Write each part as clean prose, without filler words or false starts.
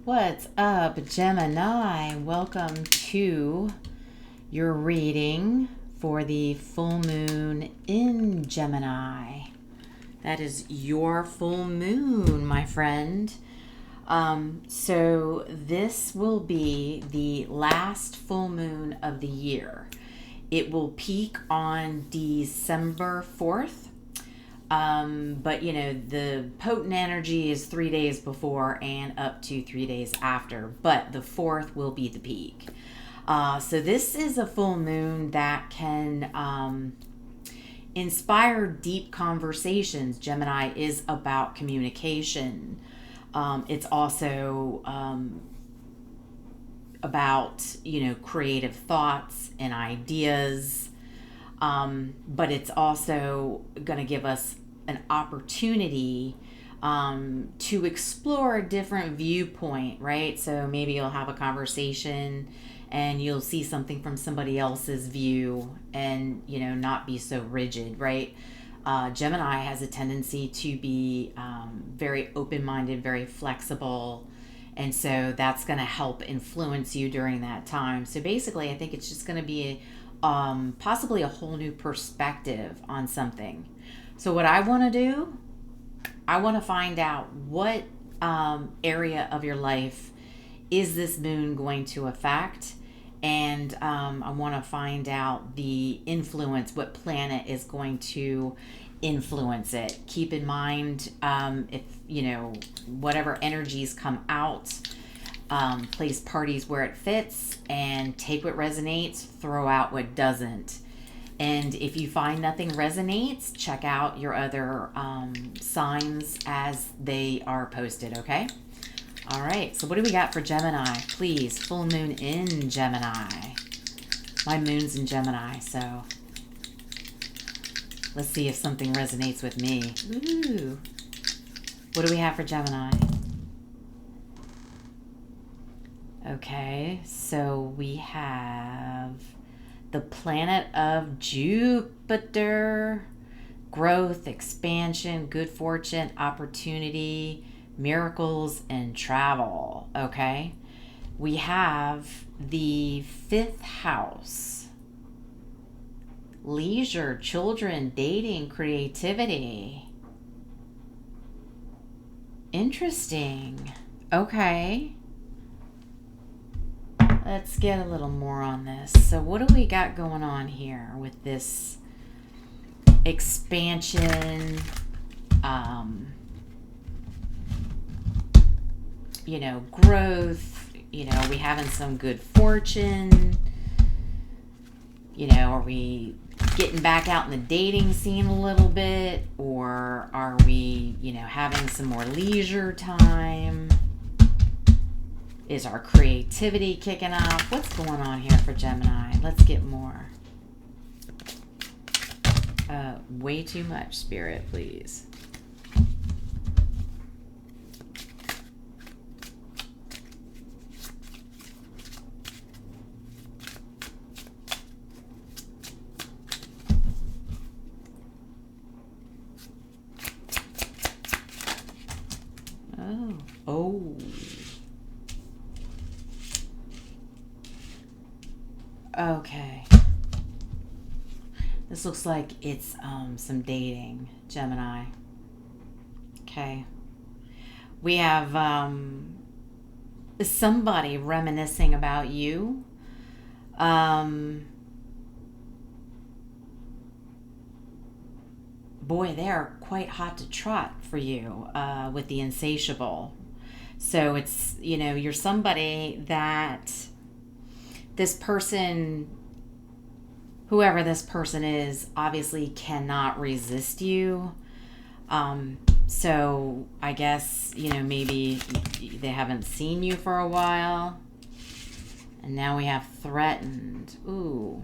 What's up, Gemini? Welcome to your reading for the full moon in Gemini. That is your full moon, my friend. So this will be the last full moon of the year. It will peak on December 4th. But the potent energy is 3 days before and up to 3 days after, but the 4th will be the peak. So this is a full moon that can inspire deep conversations. Gemini is about communication. It's also about, creative thoughts and ideas. But it's also going to give us an opportunity to explore a different viewpoint, right? So maybe you'll have a conversation and you'll see something from somebody else's view and, not be so rigid, right? Gemini has a tendency to be very open-minded, very flexible. And so that's going to help influence you during that time. So basically, I think it's just going to be possibly a whole new perspective on something. So what I want to do, I want to find out what area of your life is this moon going to affect, and I want to find out the influence, what planet is going to influence it. Keep in mind, if whatever energies come out, place parties where it fits and take what resonates, throw out what doesn't. And if you find nothing resonates, check out your other signs as they are posted, okay? All right, so what do we got for Gemini? Please, full moon in Gemini. My moon's in Gemini, so let's see if something resonates with me. Ooh. What do we have for Gemini? Okay, so we have the planet of Jupiter, growth, expansion, good fortune, opportunity, miracles, and travel. Okay, we have the 5th house, leisure, children, dating, creativity. Interesting. Okay. Let's get a little more on this. So what do we got going on here with this expansion, growth, we having some good fortune, are we getting back out in the dating scene a little bit, or are we, having some more leisure time? Is our creativity kicking off? What's going on here for Gemini? Let's get more. Way too much, Spirit, please. Oh. Okay. This looks like it's some dating, Gemini. Okay. We have somebody reminiscing about you. Boy, they're quite hot to trot for you with the insatiable. So it's, you're somebody that this person, whoever this person is, obviously cannot resist you. So I guess, maybe they haven't seen you for a while. And now we have threatened. Ooh.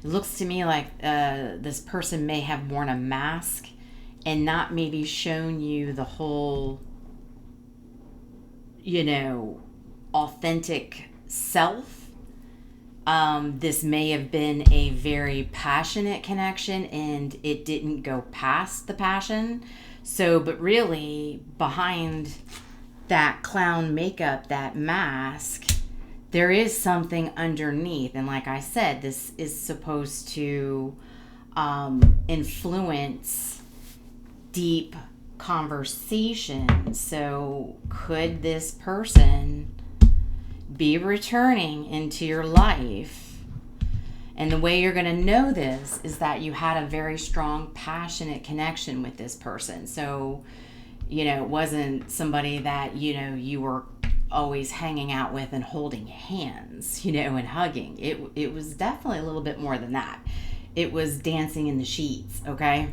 It looks to me like this person may have worn a mask and not maybe shown you the whole, authentic self. This may have been a very passionate connection and it didn't go past the passion. So, but really, behind that clown makeup, that mask, there is something underneath. And like I said, this is supposed to influence deep conversation. So, could this person be returning into your life? And the way you're going to know this is that you had a very strong, passionate connection with this person. So, it wasn't somebody that, you were always hanging out with and holding hands, and hugging. It was definitely a little bit more than that. It was dancing in the sheets, okay?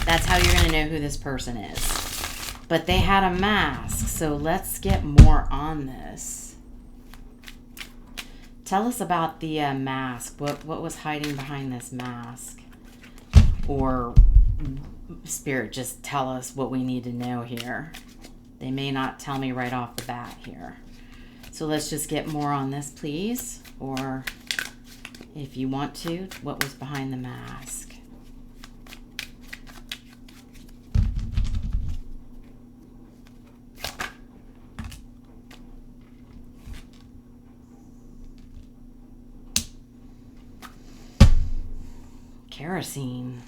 That's how you're going to know who this person is. But they had a mask, so let's get more on this. Tell us about the mask. What was hiding behind this mask? Or Spirit, just tell us what we need to know here. They may not tell me right off the bat here. So let's just get more on this, please. Or if you want to, what was behind the mask? Kerosene.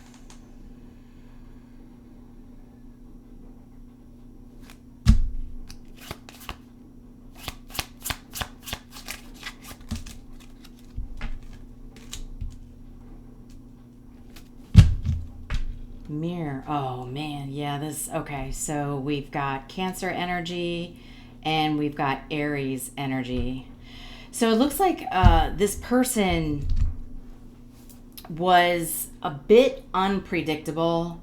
Mirror. Oh man, yeah, okay, so we've got Cancer energy and we've got Aries energy. So it looks like this person was a bit unpredictable,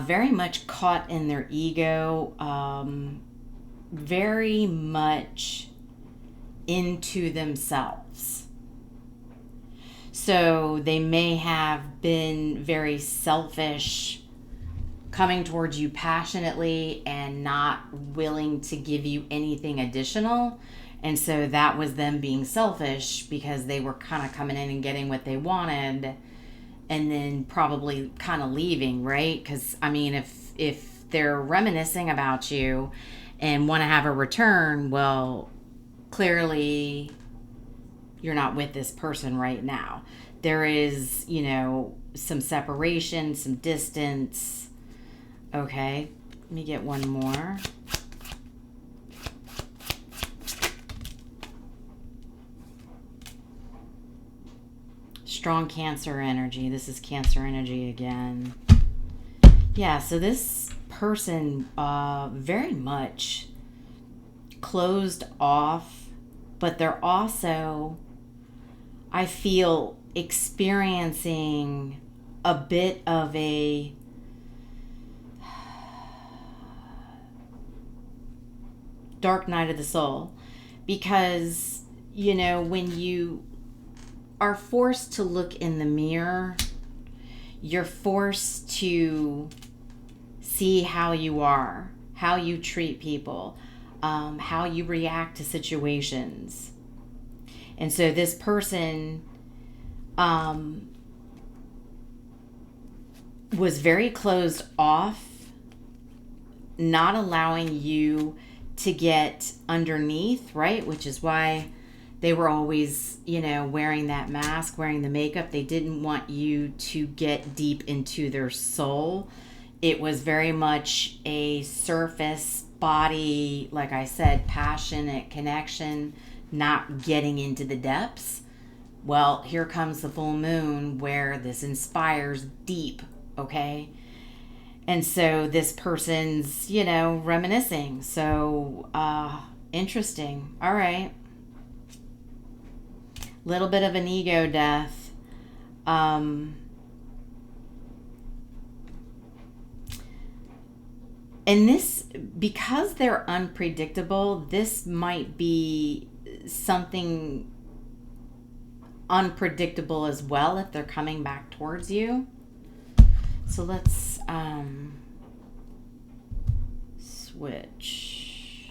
very much caught in their ego, very much into themselves. So they may have been very selfish, coming towards you passionately and not willing to give you anything additional. And so that was them being selfish because they were kind of coming in and getting what they wanted and then probably kind of leaving, right? Because, I mean, if they're reminiscing about you and want to have a return, well, clearly you're not with this person right now. There is, some separation, some distance. Okay, let me get one more. Strong Cancer energy. This is Cancer energy again. Yeah, so this person very much closed off, but they're also, I feel, experiencing a bit of a dark night of the soul, because when you are forced to look in the mirror, you're forced to see how you are, how you treat people, how you react to situations. And so this person was very closed off, not allowing you to get underneath, right? Which is why they were always, wearing that mask, wearing the makeup. They didn't want you to get deep into their soul. It was very much a surface body, like I said, passionate connection, not getting into the depths. Well, here comes the full moon where this inspires deep, okay? And so this person's, reminiscing. So, interesting. All right. Little bit of an ego death. And this, because they're unpredictable, this might be something unpredictable as well if they're coming back towards you. So let's switch.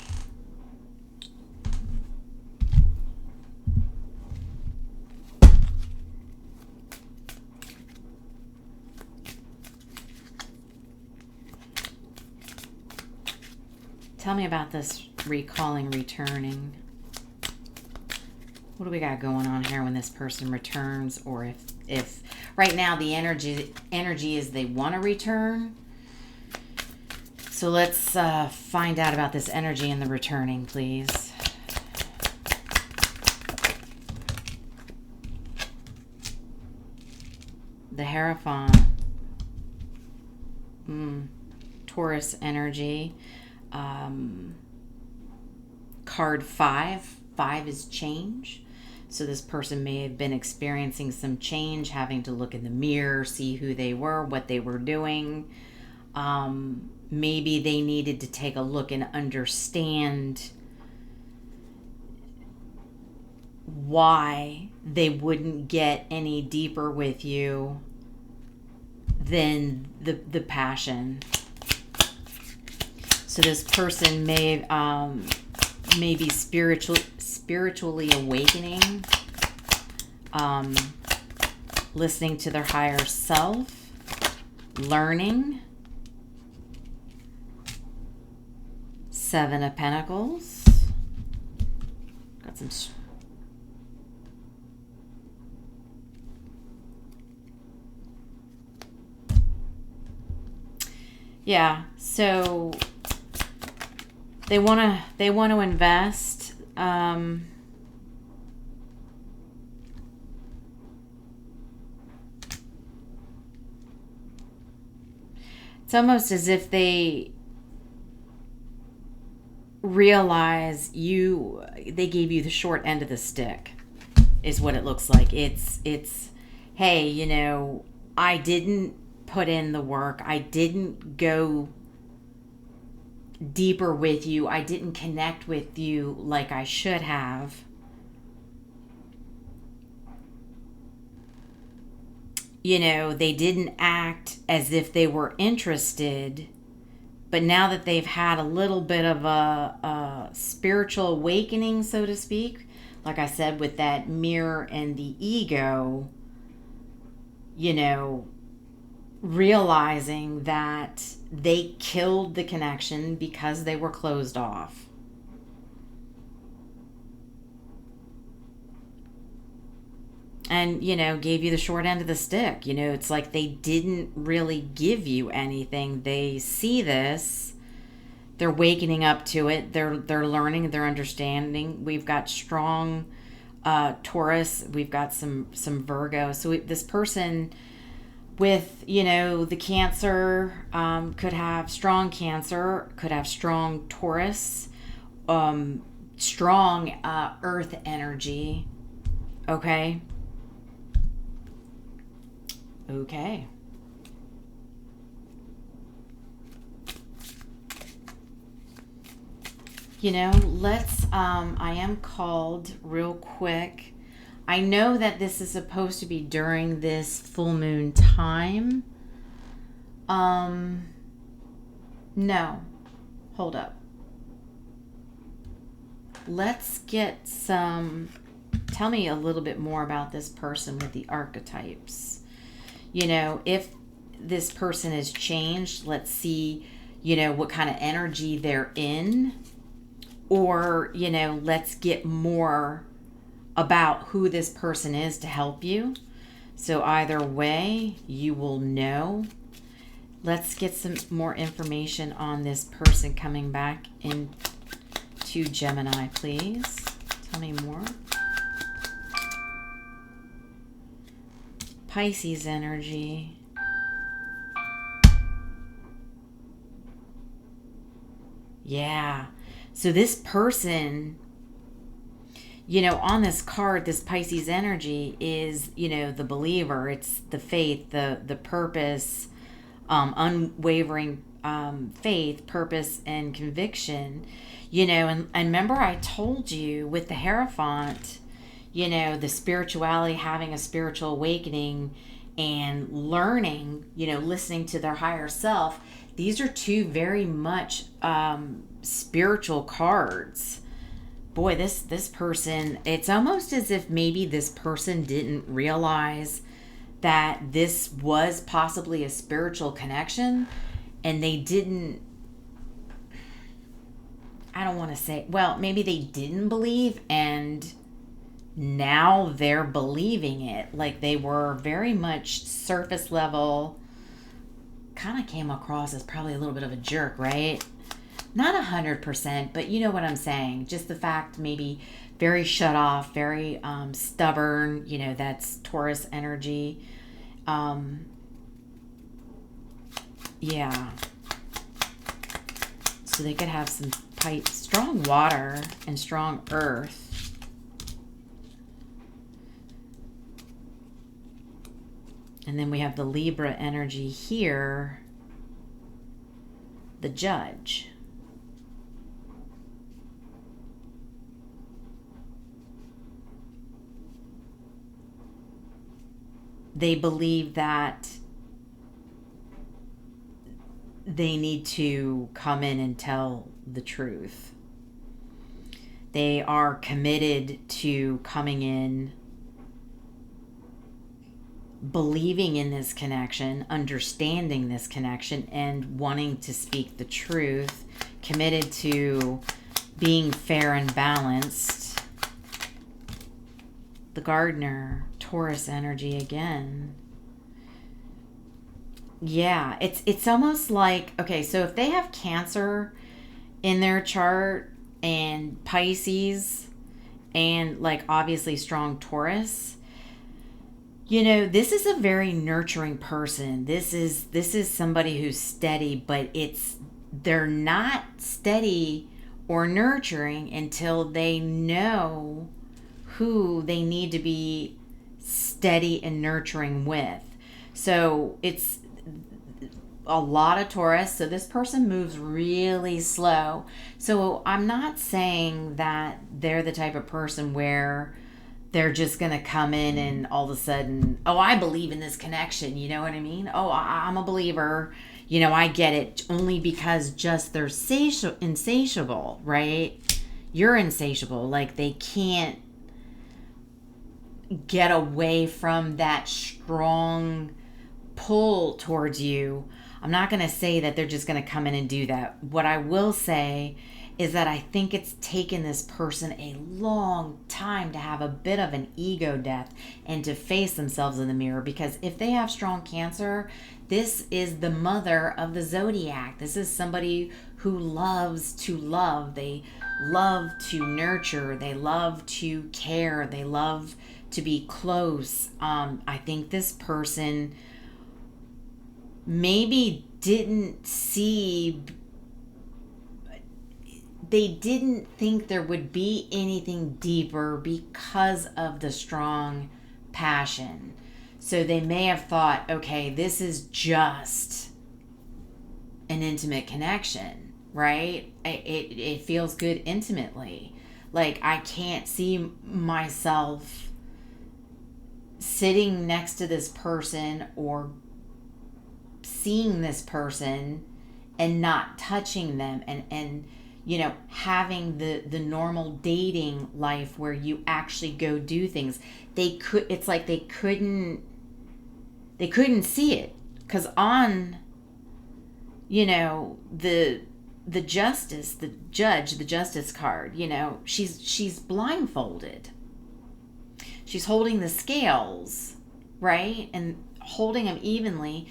Tell me about this recalling, returning. What do we got going on here when this person returns, or if right now the energy is they want to return. So let's find out about this energy and the returning, please. The Hierophant. Taurus energy. Card 5. 5 is change. So this person may have been experiencing some change, having to look in the mirror, see who they were, what they were doing. Maybe they needed to take a look and understand why they wouldn't get any deeper with you than the passion. So this person may be spiritually awakening, listening to their higher self, learning. 7 of Pentacles. Got some. Yeah, so they want to invest. It's almost as if they realize they gave you the short end of the stick, is what it looks like. It's hey, I didn't put in the work. I didn't go deeper with you. I didn't connect with you like I should have. They didn't act as if they were interested. But now that they've had a little bit of a spiritual awakening, so to speak, like I said, with that mirror and the ego, realizing that they killed the connection because they were closed off. And, gave you the short end of the stick. It's like they didn't really give you anything. They see this. They're wakening up to it. They're learning. They're understanding. We've got strong Taurus. We've got some Virgo. So this person with, the Cancer could have strong Cancer, could have strong Taurus, strong Earth energy. Okay. Let's, I am called real quick. I know that this is supposed to be during this full moon time. No. Hold up. Let's get tell me a little bit more about this person with the archetypes. If this person has changed, let's see, what kind of energy they're in. Or, let's get more about who this person is to help you. So either way, you will know. Let's get some more information on this person coming back into Gemini, please. Tell me more. Pisces energy. Yeah. So this person, on this card, this Pisces energy is, the believer. It's the faith, the purpose, unwavering faith, purpose, and conviction. And remember I told you with the Hierophant, the spirituality, having a spiritual awakening and learning, listening to their higher self. These are two very much spiritual cards. Boy, this person, it's almost as if maybe this person didn't realize that this was possibly a spiritual connection, and they didn't I don't want to say, well, maybe they didn't believe and now they're believing it. Like they were very much surface level, kind of came across as probably a little bit of a jerk, right? Not 100%, but you know what I'm saying. Just the fact, maybe very shut off, very stubborn, you know, that's Taurus energy. Yeah. So they could have some strong water and strong earth. And then we have the Libra energy here, the Judge. They believe that they need to come in and tell the truth. They are committed to coming in, believing in this connection, understanding this connection, and wanting to speak the truth, committed to being fair and balanced. The Gardener, Taurus energy again. Yeah, it's almost like, okay, so if they have Cancer in their chart and Pisces and like obviously strong Taurus, you know, this is a very nurturing person. This is somebody who's steady, but they're not steady or nurturing until they know who they need to be steady and nurturing with. So it's a lot of Taurus. So this person moves really slow. So I'm not saying that they're the type of person where they're just going to come in and all of a sudden, oh, I believe in this connection. You know what I mean? Oh, I'm a believer. You know, I get it. Only because just they're insatiable, right? You're insatiable. Like they can't get away from that strong pull towards you. I'm not going to say that they're just going to come in and do that. What I will say is that I think it's taken this person a long time to have a bit of an ego death and to face themselves in the mirror, because if they have strong Cancer, this is the mother of the zodiac. This is somebody who loves to love. They love to nurture. They love to care. They love to be close. I think this person maybe they didn't think there would be anything deeper because of the strong passion. So they may have thought, okay, this is just an intimate connection, right? It feels good intimately. Like I can't see myself sitting next to this person or seeing this person and not touching them and you know, having the normal dating life where you actually go do things. It's like they couldn't see it, because on, you know, the justice, the judge, the justice card, you know, she's blindfolded. She's holding the scales, right? And holding them evenly,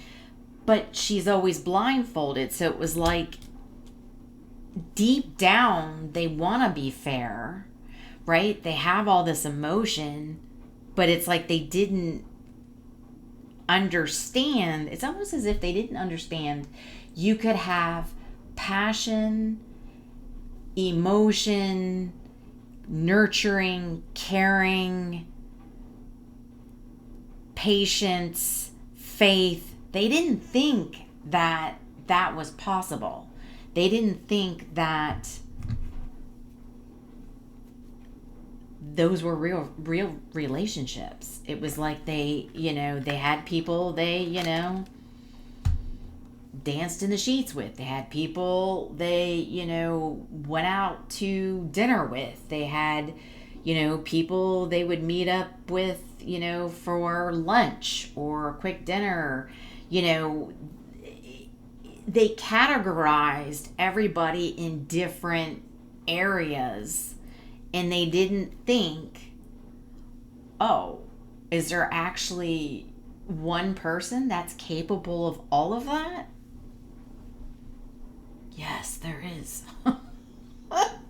but she's always blindfolded. So it was like deep down, they want to be fair, right? They have all this emotion, but it's like they didn't understand. It's almost as if they didn't understand you could have passion, emotion, nurturing, caring, patience, faith. They didn't think that that was possible. They didn't think that those were real relationships. It was like they, you know, they had people they, you know, danced in the sheets with. They had people they, you know, went out to dinner with. They had, you know, people they would meet up with, you know, for lunch or a quick dinner. You know, they categorized everybody in different areas, and they didn't think, oh, is there actually one person that's capable of all of that? Yes, there is.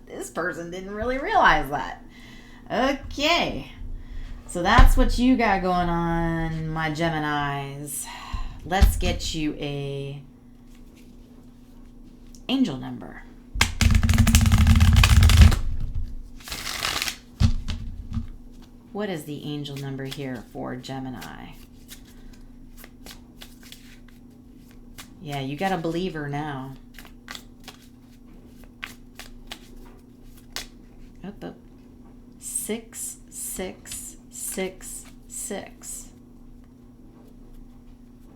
This person didn't really realize that. Okay. So that's what you got going on, my Geminis. Let's get you a angel number. What is the angel number here for Gemini? Yeah, you got a believer now. Up. 6, 6, 6, 6.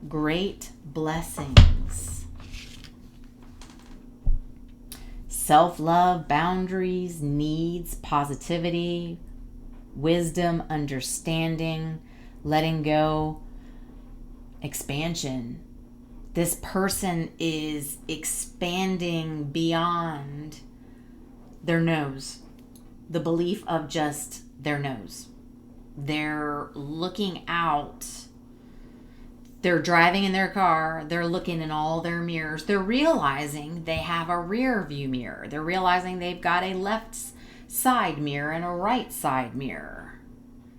Great blessings. Self-love, boundaries, needs, positivity, wisdom, understanding, letting go, expansion. This person is expanding beyond their nose. The belief of just their nose. They're looking out. They're driving in their car. They're looking in all their mirrors. They're realizing they have a rear view mirror. They're realizing they've got a left side mirror and a right side mirror.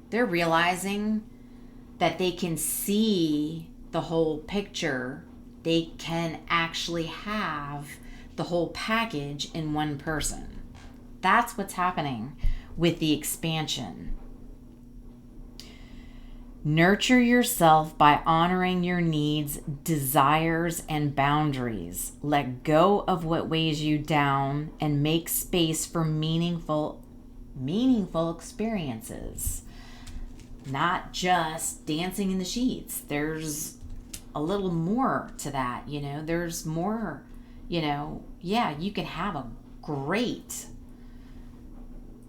They're realizing that they can see the whole picture. They can actually have the whole package in one person. That's what's happening with the expansion. Nurture yourself by honoring your needs, desires, and boundaries. Let go of what weighs you down and make space for meaningful experiences. Not just dancing in the sheets. There's a little more to that, There's more, yeah, you can have a great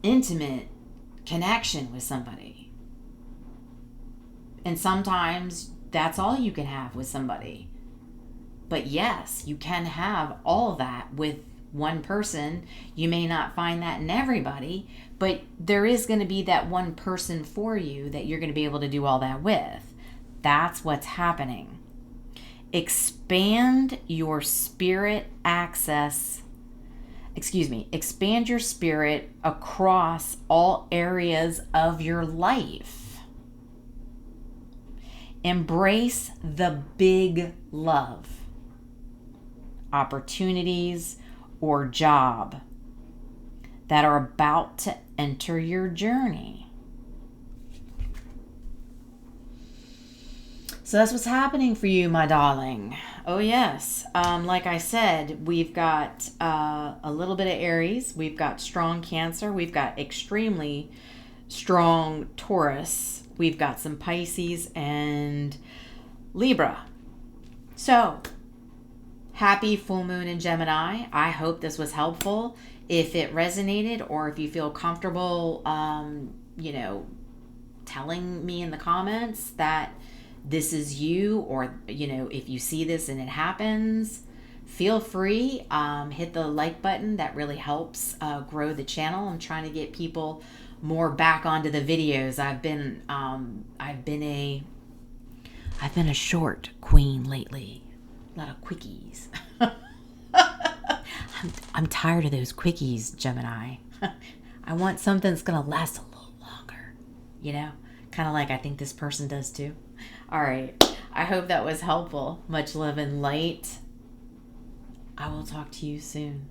intimate connection with somebody. And sometimes that's all you can have with somebody. But yes, you can have all that with one person. You may not find that in everybody, but there is going to be that one person for you that you're going to be able to do all that with. That's what's happening. Expand your spirit expand your spirit across all areas of your life. Embrace the big love, opportunities, or job that are about to enter your journey. So that's what's happening for you, my darling. Oh, yes. Like I said, we've got a little bit of Aries. We've got strong Cancer. We've got extremely strong Taurus. We've got some Pisces and Libra. So, happy full moon in Gemini. I hope this was helpful. If it resonated, or if you feel comfortable, telling me in the comments that this is you, or if you see this and it happens, feel free, hit the like button. That really helps grow the channel. I'm trying to get people more back onto the videos. I've been a short queen lately. A lot of quickies. I'm tired of those quickies, Gemini. I want something that's gonna last a little longer, kind of like I think this person does too. All right. I hope that was helpful. Much love and light. I will talk to you soon.